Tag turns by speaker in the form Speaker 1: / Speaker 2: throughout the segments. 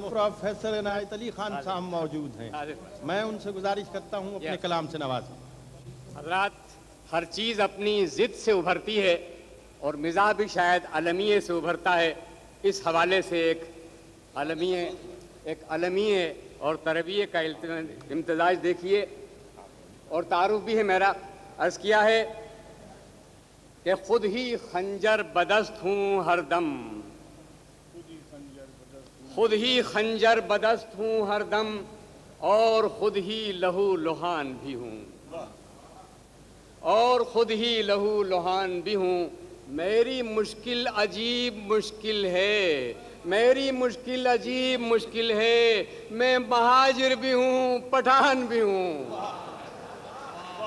Speaker 1: Professor इनायत अली खान साहब मौजूद हैं, मैं उनसे गुजारिश करता हूँ अपने कलाम से नवाजें।
Speaker 2: हजरात, हर चीज़ अपनी ज़िद से उभरती है और मिज़ाज भी शायद अलमिये से उभरता है। इस हवाले से एक अलमिये और तरबिये का इम्तिजाज देखिए और तारुफ भी है मेरा। अर्ज़ किया है कि खुद ही खंजर बदस्त हूँ हरदम, खुद ही खंजर बदस्त हूँ हरदम और खुद ही लहू लुहान भी हूँ, और खुद ही लहू लुहान भी हूँ। मेरी मुश्किल अजीब मुश्किल है, मेरी मुश्किल अजीब मुश्किल है। मैं महाजिर भी हूँ पठान भी हूँ।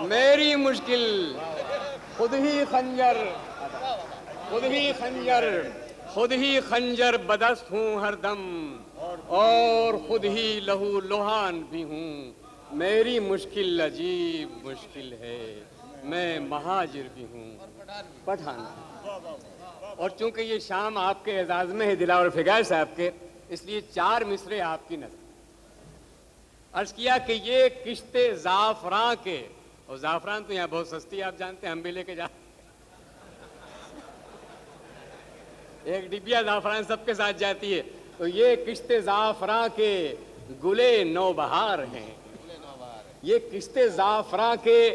Speaker 2: मेरी मुश्किल खुद ही खंजर, खुद ही खंजर, खुद ही खंजर बदस्त हूँ हरदम और खुद ही लहू लुहान भी हूँ। मेरी मुश्किल अजीब मुश्किल है, मैं महाजिर भी हूँ पठान। और चूंकि ये शाम आपके एजाज में है दिलावर फिगार साहब के, इसलिए 4 मिसरे आपकी नजर। अर्ज किया कि ये किश्ते जाफरान के, और जाफरान तो यहाँ बहुत सस्ती आप जानते हैं, हम भी लेके जा एक डिबिया जाफरान सबके साथ जाती है। तो ये किश्ते जाफरान के गुले नौबहार हैं, ये किश्ते जाफरान के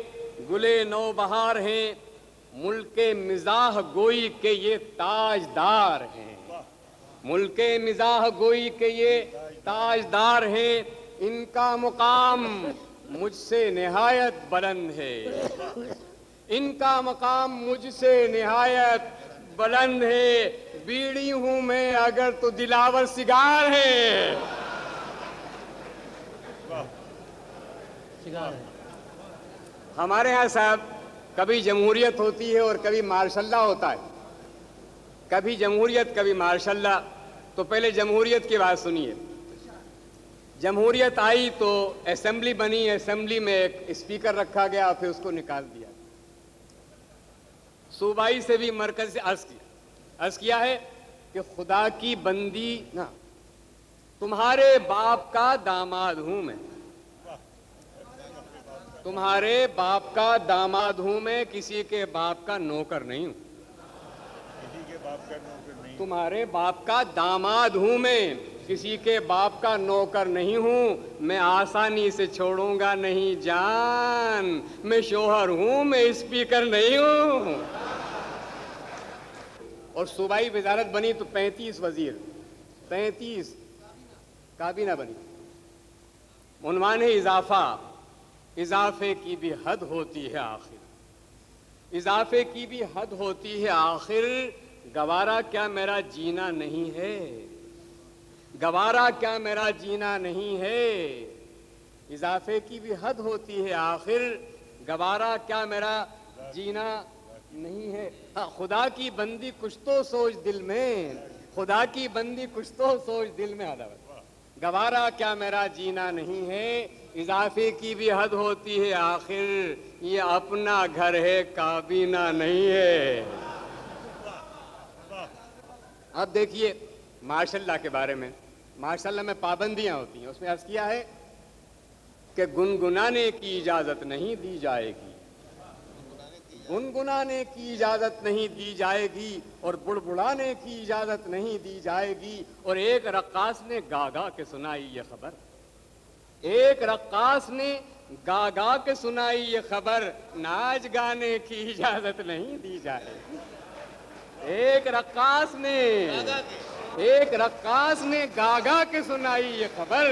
Speaker 2: गुले नौबहार हैं। मुल्के मिजाह गोई के ये ताजदार हैं, मुल्के मिजाह गोई के ये ताजदार हैं। इनका मुकाम मुझसे निहायत बुलंद है, इनका मकाम मुझसे निहायत बुलंद है। बीड़ी हूं मैं अगर तो दिलावर सिगार है। हमारे यहाँ साहब कभी जमहूरियत होती है और कभी मार्शल्ला होता है, कभी जमहूरियत कभी मार्शल्ला। तो पहले जमहूरियत की बात सुनिए। जमहूरियत आई तो असेंबली बनी, असेंबली में एक स्पीकर रखा गया, फिर उसको निकाल दिया। सूबाई से भी मरकज से अर्ज किया है कि खुदा की बंदी ना, तुम्हारे बाप का दामाद हूं मैं, तुम्हारे बाप का दामाद हूं मैं, किसी के बाप का नौकर नहीं हूं। तुम्हारे बाप का दामाद हूं मैं, किसी के बाप का नौकर नहीं हूं। मैं आसानी से छोड़ूंगा नहीं जान, मैं शोहर हूं, मैं स्पीकर नहीं हूं। और सूबाई वजारत बनी तो 35 वजीर, 35 काबीना बनी। उन्वान है इजाफा, इजाफे की भी हद होती है आखिर, इजाफे की भी हद होती है आखिर। गवारा क्या मेरा जीना नहीं है, गवारा क्या मेरा जीना नहीं है। इजाफे की भी हद होती है आखिर, गवारा क्या मेरा जीना नहीं है। हाँ, खुदा की बंदी कुछ तो सोच दिल में, खुदा की बंदी कुछ तो सोच दिल में। अदावत गवारा क्या मेरा जीना नहीं है। इजाफे की भी हद होती है आखिर, ये अपना घर है काबीना नहीं है। अब देखिए मार्शल्ला के बारे में। मार्शल्ला में पाबंदियां होती हैं, उसमें अर्ज किया है कि गुनगुनाने की इजाजत नहीं दी जाएगी, गुनगुनाने की इजाजत नहीं दी जाएगी और बुड़बुड़ाने की इजाजत नहीं दी जाएगी। और एक रक्कास ने गा गा के सुनाई ये खबर, एक रक्कास ने गा गा के सुनाई ये खबर, नाच गाने की इजाजत नहीं दी जाएगी। एक रक्कास ने गा गा के सुनाई ये खबर,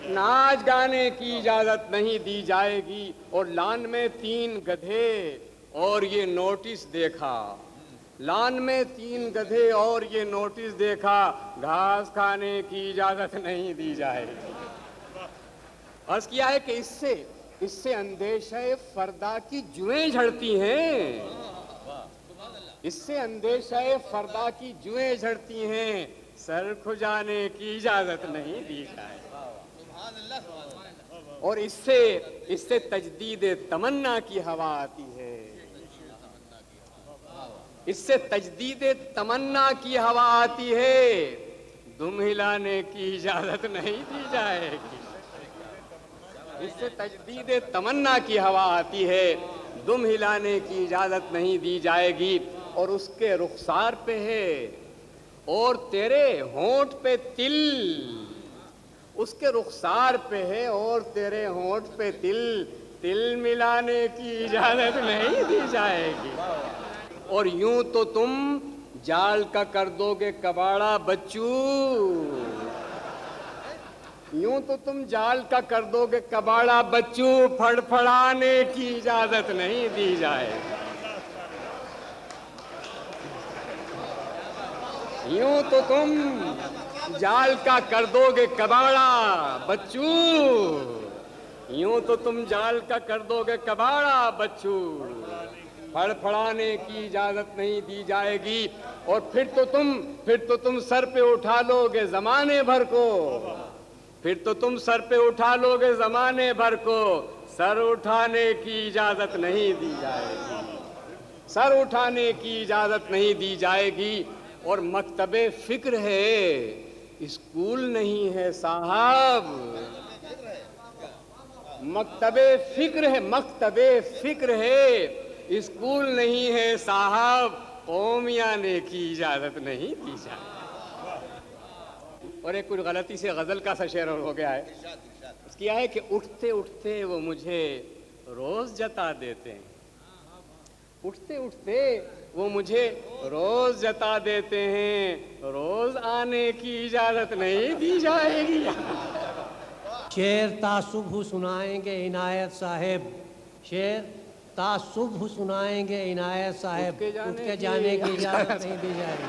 Speaker 2: नाच गाने की इजाजत नहीं दी जाएगी। और लान में 3 गधे और ये नोटिस देखा, लान में 3 गधे और ये नोटिस देखा, घास खाने की इजाजत नहीं दी जाएगी। अर्ज किया है कि इससे अंदेशा फरदा की जुएं झड़ती हैं, इससे अंदेशा फरदा की जुएं झड़ती हैं, सर खुजाने की इजाजत नहीं दी जाए। और इससे तजदीद तमन्ना की हवा आती है, इससे तजदीद तमन्ना की हवा आती है। دم ہلانے کی اجازت نہیں دی جائے گی. اس سے تجدید تمنا کی ہوا آتی ہے. دم ہلانے کی اجازت نہیں دی جائے گی. اور اس کے رخسار پہ ہے اور تیرے ہونٹ پہ تل. اس کے رخسار پہ ہے اور تیرے ہونٹ پہ تل. تل ملانے کی اجازت نہیں دی جائے گی. اور یوں تو تم جال کا کر دو گے کباڑا بچو. یوں تو تم جال کا کر دو گے کباڑا بچو. پھڑ پھڑانے کی اجازت نہیں دی جائے گی. یوں تو تم جال کا کر دو گے کباڑا بچو. یوں تو تم جال کا کر دو گے کباڑا بچو. پھڑ پھڑانے کی اجازت نہیں دی جائے گی. اور پھر تو تم سر پہ اٹھا لو گے زمانے بھر کو. پھر تو تم سر پہ اٹھا لو گے زمانے بھر کو. سر اٹھانے کی اجازت نہیں دی جائے گی. سر اٹھانے کی اجازت نہیں دی جائے گی. اور مکتب فکر ہے اسکول نہیں ہے صاحب. مکتب فکر ہے. مکتب فکر ہے اسکول نہیں ہے صاحب. قومی آنے کی اجازت نہیں دی جائے. اور ایک کچھ غلطی سے غزل کا سا شعر ہو گیا ہے. اس کیا ہے کہ اٹھتے اٹھتے وہ مجھے روز جتا دیتے ہیں. اٹھتے اٹھتے وہ مجھے روز جتا دیتے ہیں. روز آنے کی اجازت نہیں دی جائے گی.
Speaker 3: شعر تا صبح سنائیں گے عنایت صاحب. شعر تا صبح سنائیں گے عنایت صاحب. اٹھ کے جانے کی اجازت نہیں دی جائے گی.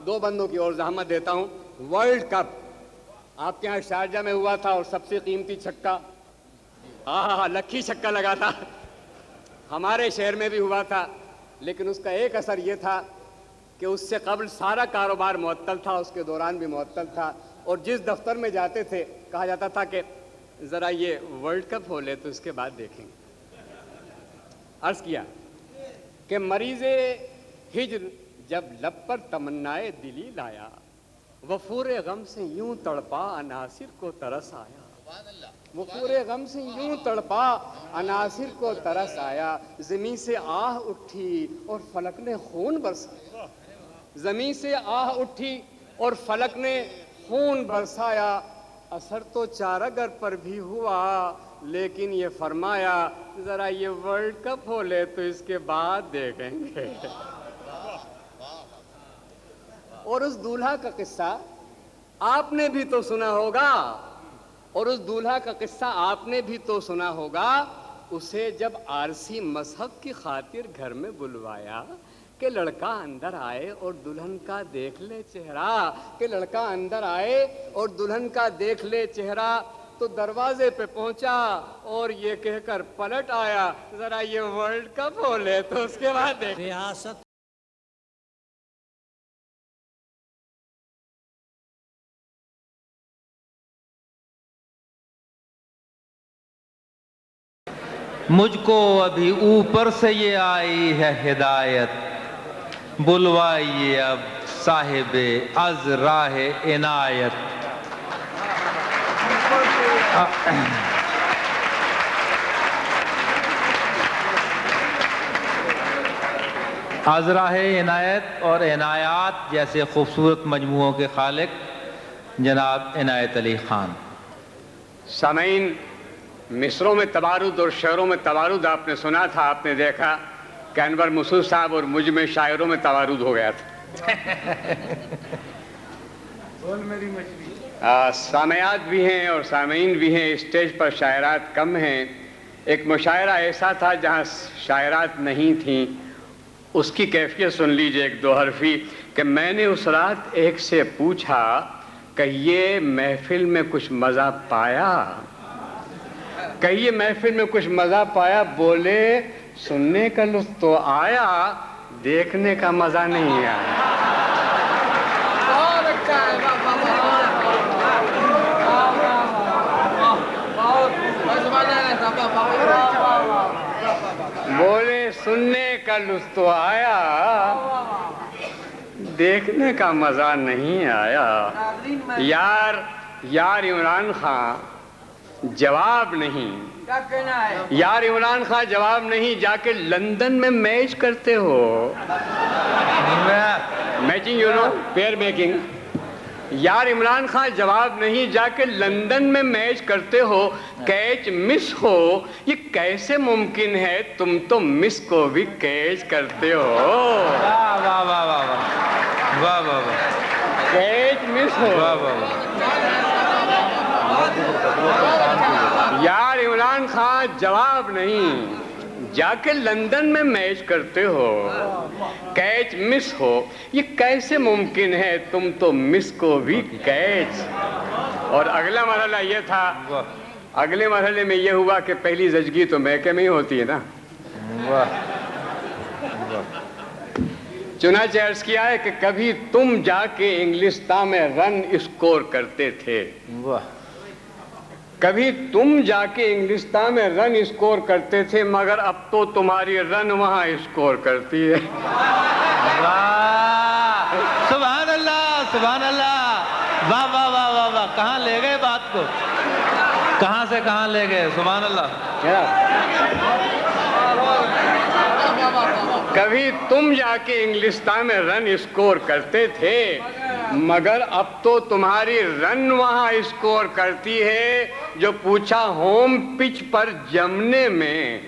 Speaker 2: دو بندوں کی اور زحمت دیتا ہوں. ورلڈ کپ آپ کے یہاں شارجہ میں ہوا تھا اور سب سے قیمتی چھکا لکھی چھکا لگا تھا. ہمارے شہر میں بھی ہوا تھا. لیکن اس کا ایک اثر یہ تھا کہ اس سے قبل سارا کاروبار معطل تھا. اس کے دوران بھی معطل تھا. اور جس دفتر میں جاتے تھے کہا جاتا تھا کہ ذرا یہ ورلڈ کپ ہو لے تو اس کے بعد دیکھیں گے. عرض کیا کہ مریض ہجر جب لب پر تمنائے دلی لایا. وفور غم سے یوں تڑپا عناصر کو ترس آیا. وفور غم سے یوں تڑپا عناصر کو ترس آیا. زمین سے آہ اٹھی اور فلک نے خون برسایا. زمین سے آہ اٹھی اور فلک نے خون برسایا. اثر تو چارگر پر بھی ہوا لیکن یہ فرمایا ذرا یہ ورلڈ کپ ہو لے تو اس کے بعد دیکھیں گے. اور اس دولہا کا قصہ آپ نے بھی تو سنا ہوگا. اور اس دولہا کا قصہ آپ نے بھی تو سنا ہوگا. اسے جب عارضی مذہب کی خاطر گھر میں بلوایا کہ لڑکا اندر آئے اور دلہن کا دیکھ لے چہرہ. کہ لڑکا اندر آئے اور دلہن کا دیکھ لے چہرہ. تو دروازے پہ پہنچا اور یہ کہہ کر پلٹ آیا ذرا یہ ورلڈ کپ ہو لے تو اس کے بعد دیکھ.
Speaker 3: ریاست
Speaker 4: مجھ کو ابھی اوپر سے یہ آئی ہے ہدایت. بلوائیے اب صاحب از راہ عنایت. از راہ عنایت اور عنایات جیسے خوبصورت مجموعوں کے خالق جناب عنایت علی خان.
Speaker 2: سامعین، مصروں میں تبارد اور شعروں میں تبارد آپ نے سنا تھا. آپ نے دیکھا کہ انور مسعود صاحب اور مجھ میں شاعروں میں تبارد ہو گیا تھا. سامعات بھی ہیں اور سامعین بھی ہیں. اسٹیج پر شاعرات کم ہیں. ایک مشاعرہ ایسا تھا جہاں شاعرات نہیں تھیں. اس کی کیفیت سن لیجئے ایک دو حرفی کہ میں نے اس رات ایک سے پوچھا کہ یہ محفل میں کچھ مزہ پایا. کہیے محفل میں کچھ مزہ پایا. بولے سننے کا لطف تو آیا دیکھنے کا مزہ نہیں آیا. بہت اچھا ہے. بولے سننے کا لطف تو آیا دیکھنے کا مزہ نہیں آیا یار عمران خان جواب نہیں یار عمران خان جواب نہیں جا کے لندن میں میچ کرتے ہو matching you know pair making یار عمران خان جواب نہیں جا کے لندن میں میچ کرتے ہو کیچ مس ہو یہ کیسے ممکن ہے تم تو مس کو بھی کیچ کرتے ہو
Speaker 4: واہ واہ واہ واہ واہ واہ واہ
Speaker 2: کیچ مس ہو یار عمران خان جواب نہیں جا کے لندن میں میچ کرتے ہو کیچ مس ہو یہ کیسے ممکن ہے تم تو مس کو بھی کیچ اور اگلا مرحلہ یہ تھا اگلے مرحلے میں یہ ہوا کہ پہلی زچگی تو میکے میں ہی ہوتی ہے نا چنانچہ عرض کیا ہے کہ کبھی تم جا کے انگلستان میں رن اسکور کرتے تھے کبھی تم جا کے انگلستان میں رن اسکور کرتے تھے مگر اب تو تمہاری رن وہاں اسکور کرتی ہے
Speaker 4: سبحان اللہ سبحان اللہ واہ واہ واہ واہ واہ کہاں لے گئے بات کو کہاں سے کہاں لے گئے سبحان اللہ
Speaker 2: کبھی تم جا کے انگلستان میں رن اسکور کرتے تھے مگر اب تو تمہاری رن وہاں اسکور کرتی ہے جو پوچھا ہوم پچ پر جمنے میں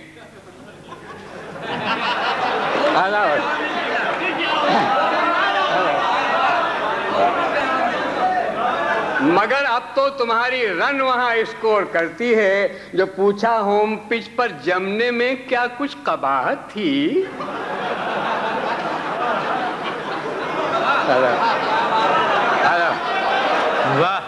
Speaker 2: مگر اب تو تمہاری رن وہاں اسکور کرتی ہے جو پوچھا ہوم پچ پر جمنے میں کیا کچھ قباحت تھی
Speaker 4: واہ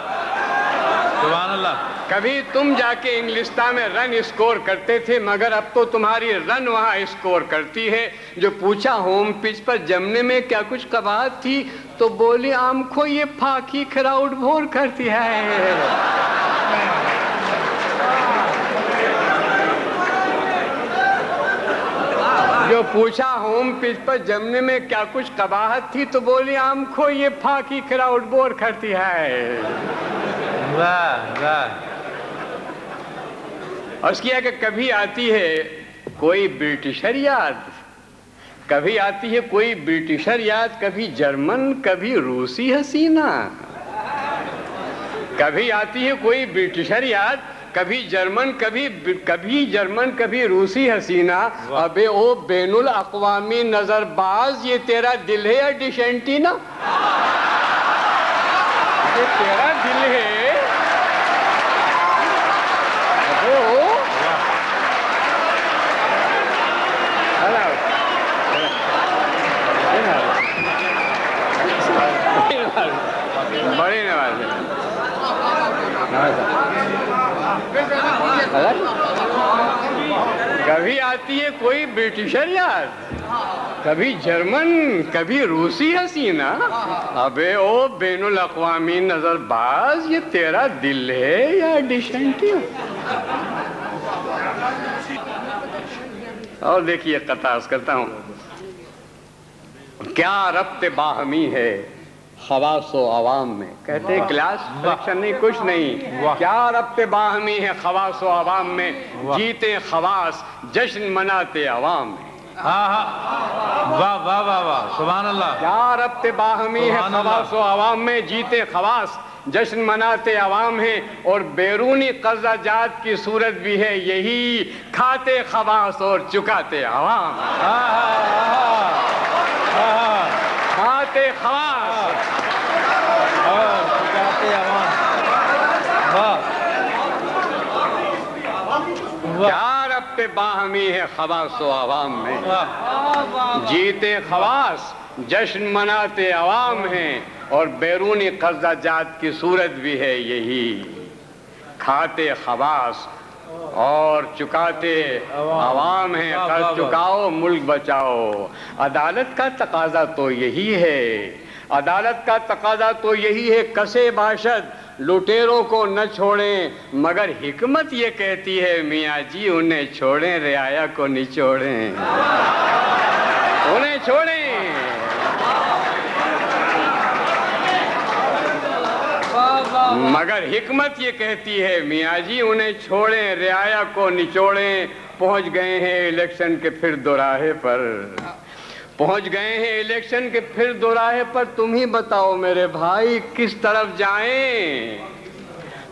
Speaker 4: سبحان اللہ
Speaker 2: کبھی تم جا کے انگلستان میں رن اسکور کرتے تھے مگر اب تو تمہاری رن وہاں اسکور کرتی ہے جو پوچھا ہوم پچ پر جمنے میں کیا کچھ قباحت تھی تو بولی آمکھو یہ پھاکی کراؤڈ بھور کرتی ہے جو پوچھا ہوم پچ پر جمنے میں کیا کچھ قباحت تھی تو بولی آمکھو یہ پھاکی کراؤڈ بور کرتی ہے
Speaker 4: واہ واہ
Speaker 2: عرض کیا کہ کبھی آتی ہے کوئی برٹشر یاد کبھی آتی ہے کوئی برٹشر یاد کبھی جرمن کبھی روسی حسینہ کبھی آتی ہے کوئی برٹشر یاد کبھی جرمن کبھی روسی حسینہ ابے او بین الاقوامی نظر باز یہ تیرا دل ہے یا ڈیشنٹینا یہ تیرا دل ہے ابے او بڑے نواز کبھی آتی ہے کوئی برٹشر یاد کبھی جرمن کبھی روسی حسینہ ابے او بین الاقوامی نظر باز یہ تیرا دل ہے یا ڈیشنٹی اور دیکھیے قطاز کرتا ہوں کیا ربط باہمی ہے خواص و عوام میں کہتے ہیں کلاس سلیکشن نہیں کچھ نہیں کیا ربط باہمی ہے خواص و عوام میں جیتے خواص جشن مناتے عوام میں
Speaker 4: واہ واہ واہ واہ سبحان اللہ
Speaker 2: کیا ربط باہمی ہے خواص و عوام میں جیتے خواص جشن مناتے عوام ہیں اور بیرونی قرضہ جات کی صورت بھی ہے یہی کھاتے خواص اور چکاتے عوام کھاتے خواص
Speaker 4: اور چکاتے عوام
Speaker 2: کیا ربط باہمی ہے خواص و عوام میں جیتے خواص جشن مناتے عوام ہیں اور بیرونی قرضہ جات کی صورت بھی ہے یہی کھاتے خواص اور چکاتے عوام ہیں قرض چکاؤ ملک بچاؤ عدالت کا تقاضا تو یہی ہے عدالت کا تقاضا تو یہی ہے کسے باشد لٹیروں کو نہ چھوڑیں مگر حکمت یہ کہتی ہے میاں جی انہیں چھوڑیں رعایا کو نچوڑیں انہیں چھوڑیں मगर हिकमत ये कहती है मियाँ जी उन्हें छोड़ें, रियाया को निचोड़ें। पहुंच गए हैं इलेक्शन के फिर दोराहे पर, पहुंच गए हैं इलेक्शन के फिर दोराहे पर। तुम ही बताओ मेरे भाई किस तरफ जाएं,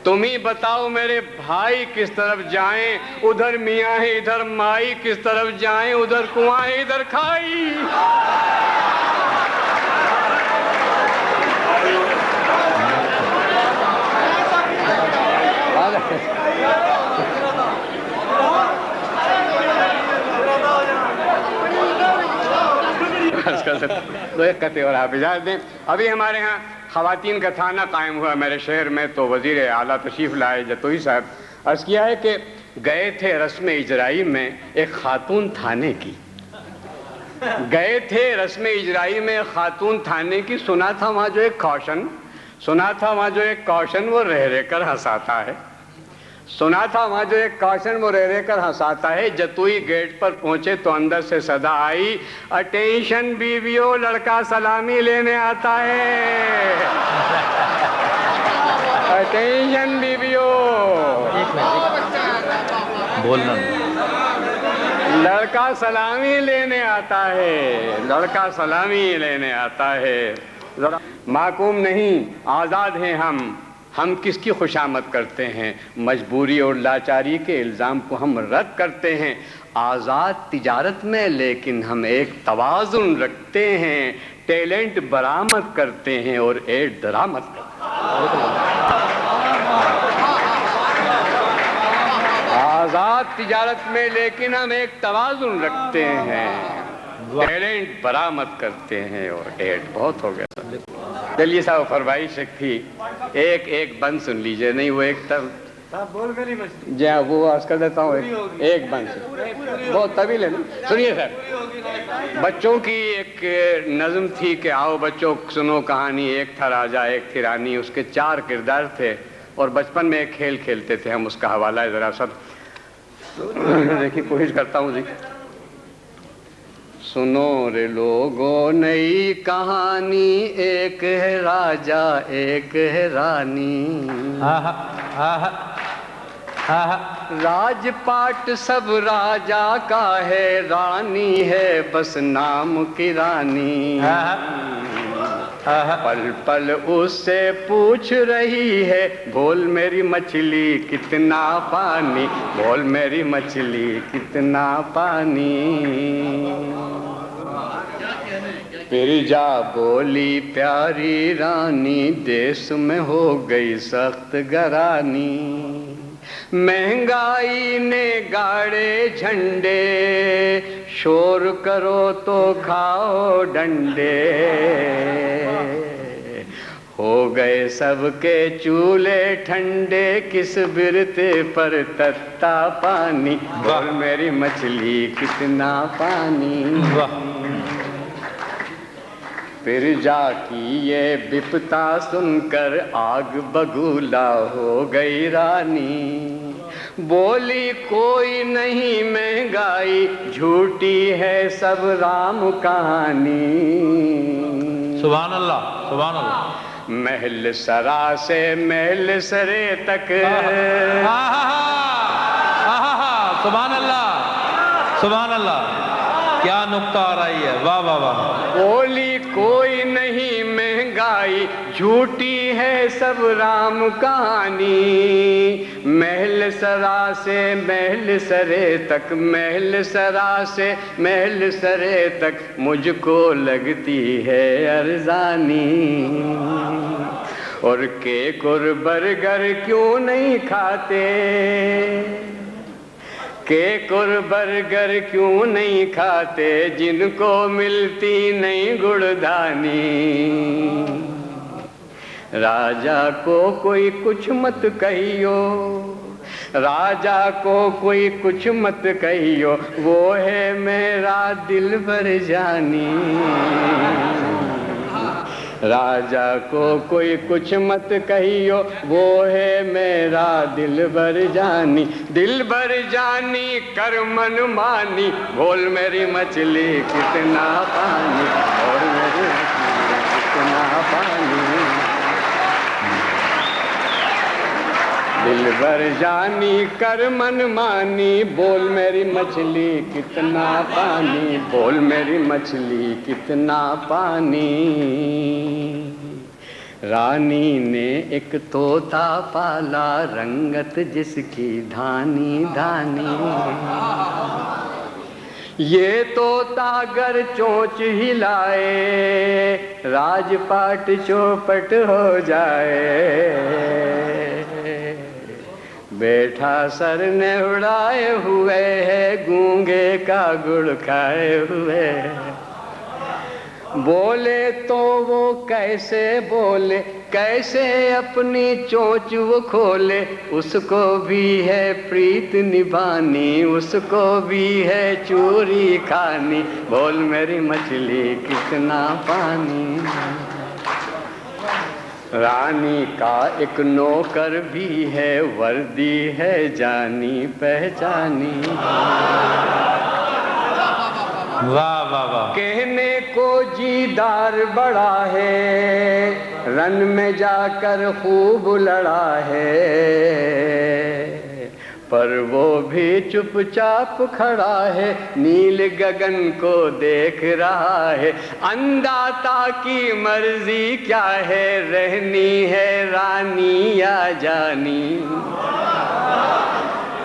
Speaker 2: तुम ही बताओ मेरे भाई किस तरफ जाएं। उधर मियाँ है इधर माई, किस तरफ जाएं, उधर कुआं है इधर खाई। तो एक कते और आप इजाज़त दें। अभी हमारे यहाँ ख़वातीन का थाना कायम हुआ मेरे शहर में, तो वज़ीर आला तशरीफ़ लाए जतोई साहब, अर्ज़ किया है कि गए थे रस्म इजराई में एक खातून थाने की, गए थे रस्म इजराई में खातून थाने की। सुना था वहाँ जो एक कौशन, सुना था वहाँ जो एक कौशन वो रह रह कर हंसाता है, सुना था वहाँ जो एक कौशन वो रह रह कर हंसाता है। जतोई गेट पर पहुंचे तो अंदर से सदा आई, अटेंशन बीवियों लड़का सलामी लेने आता है। अटेंशन बीवियों,
Speaker 4: बोलना,
Speaker 2: लड़का सलामी लेने आता है, लड़का सलामी लेने आता है। जरा माकूम नहीं, आज़ाद हैं हम किसकी खुशामद करते हैं। मजबूरी और लाचारी के इल्ज़ाम को हम रद्द करते हैं। आज़ाद तिजारत में लेकिन हम एक तवाज़ुन रखते हैं, टैलेंट बरामद करते हैं और एड दरामद करते हैं। आज़ाद तिजारत में लेकिन हम एक तवाज़ुन रखते हैं, टैलेंट बरामद करते हैं और एड। बहुत हो गया सर। चलिए साहब फरमाइश थी, एक बंद सुन लीजिए। नहीं वो एक तब बोल मेरी मछली जी, हाँ वो आज कर देता हूँ, एक बंद बहुत तभी लेना। सुनिए सर, बच्चों की एक नज़म थी कि आओ बच्चों सुनो कहानी। एक था राजा एक थी रानी, उसके 4 किरदार थे और बचपन में एक खेल खेलते थे हम, उसका हवाला है ज़रा सर देखिए, कोशिश करता हूँ जी। सुनो रे लोगों नई कहानी, एक है राजा एक है रानी। राजपाट सब राजा का है, रानी है बस नाम की रानी। पल पल उससे पूछ रही है, बोल मेरी मछली कितना पानी, बोल मेरी मछली कितना पानी। फिर जा बोली प्यारी रानी, देश में हो गई सख्त गरानी। महंगाई ने गाड़े झंडे, शोर करो तो खाओ डंडे। हो गए सबके चूल्हे ठंडे, किस बिरते पर तत्ता पानी, बोल मेरी मछली कितना पानी। फिर जाकी ये विपता सुनकर आग बगुला हो गई रानी। बोली कोई नहीं महंगाई, झूठी है सब राम कहानी।
Speaker 4: सुभान अल्लाह सुभान अल्लाह।
Speaker 2: महल सरा से महल सरे तक,
Speaker 4: सुभान अल्लाह सुभान अल्लाह, क्या नुक्ता आ रही है, वाह वाह वाह।
Speaker 2: बोली कोई नहीं महंगाई, झूठी है सब राम कहानी। महल सरा से महल सरे तक, महल सरा से महल सरे तक, मुझको लगती है अरजानी। और केक और बर्गर क्यों नहीं खाते, केक और बर्गर क्यों नहीं खाते, जिनको मिलती नहीं गुड़दानी। राजा को कोई कुछ मत कहियो, राजा को कोई कुछ मत कहियो, वो है मेरा दिल भर जानी। राजा को कोई कुछ मत कहियो, वो है मेरा दिल भर जानी। दिल भर जानी कर मन मानी, बोल मेरी मछली कितना पानी, बोल मेरी मछली कितना पानी। दिल भर जानी कर मन मानी, बोल मेरी मछली कितना पानी, बोल मेरी मछली कितना पानी। रानी ने एक तोता पाला, रंगत जिसकी धानी धानी। ये तोता गर चोंच हिलाए, राजपाट चौपट हो जाए। बैठा सर ने उड़ाए हुए है, गूंगे का गुड़ खाए हुए। बोले तो वो कैसे बोले, कैसे अपनी चोंच वो खोले। उसको भी है प्रीत निभानी, उसको भी है चोरी खानी, बोल मेरी मछली कितना पानी। रानी का एक नौकर भी है, वर्दी है जानी पहचानी।
Speaker 4: वाह वाह वाह।
Speaker 2: कहने को जीदार बड़ा है, रन में जाकर खूब लड़ा है। पर वो भी चुपचाप खड़ा है, नील गगन को देख रहा है। अंदाता की मर्जी क्या है, रहनी है रानी या जानी।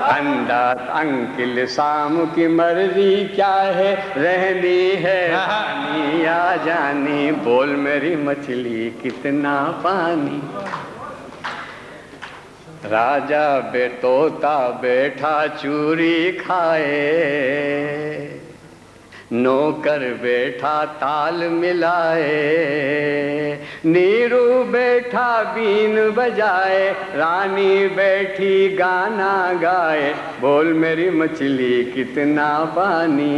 Speaker 2: अंदात अंकिल शाम की मर्जी क्या है, रहनी है रानी या जानी, बोल मेरी मछली कितना पानी। राजा बेतोता बैठा चूरी खाए, नौकर बैठा ताल मिलाए। नीरू बैठा बीन बजाए, रानी बैठी गाना गाए, बोल मेरी मछली कितना पानी।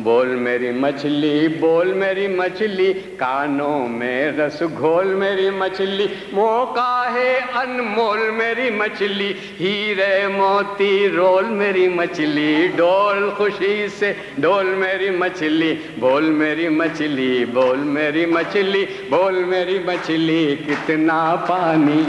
Speaker 2: बोल मेरी मछली, बोल मेरी मछली, कानों में रस घोल मेरी मछली। मौका है अनमोल मेरी मछली, हीरे मोती रोल मेरी मछली। डोल खुशी से डोल मेरी मछली, बोल मेरी मछली, बोल मेरी मछली, बोल मेरी मछली कितना पानी।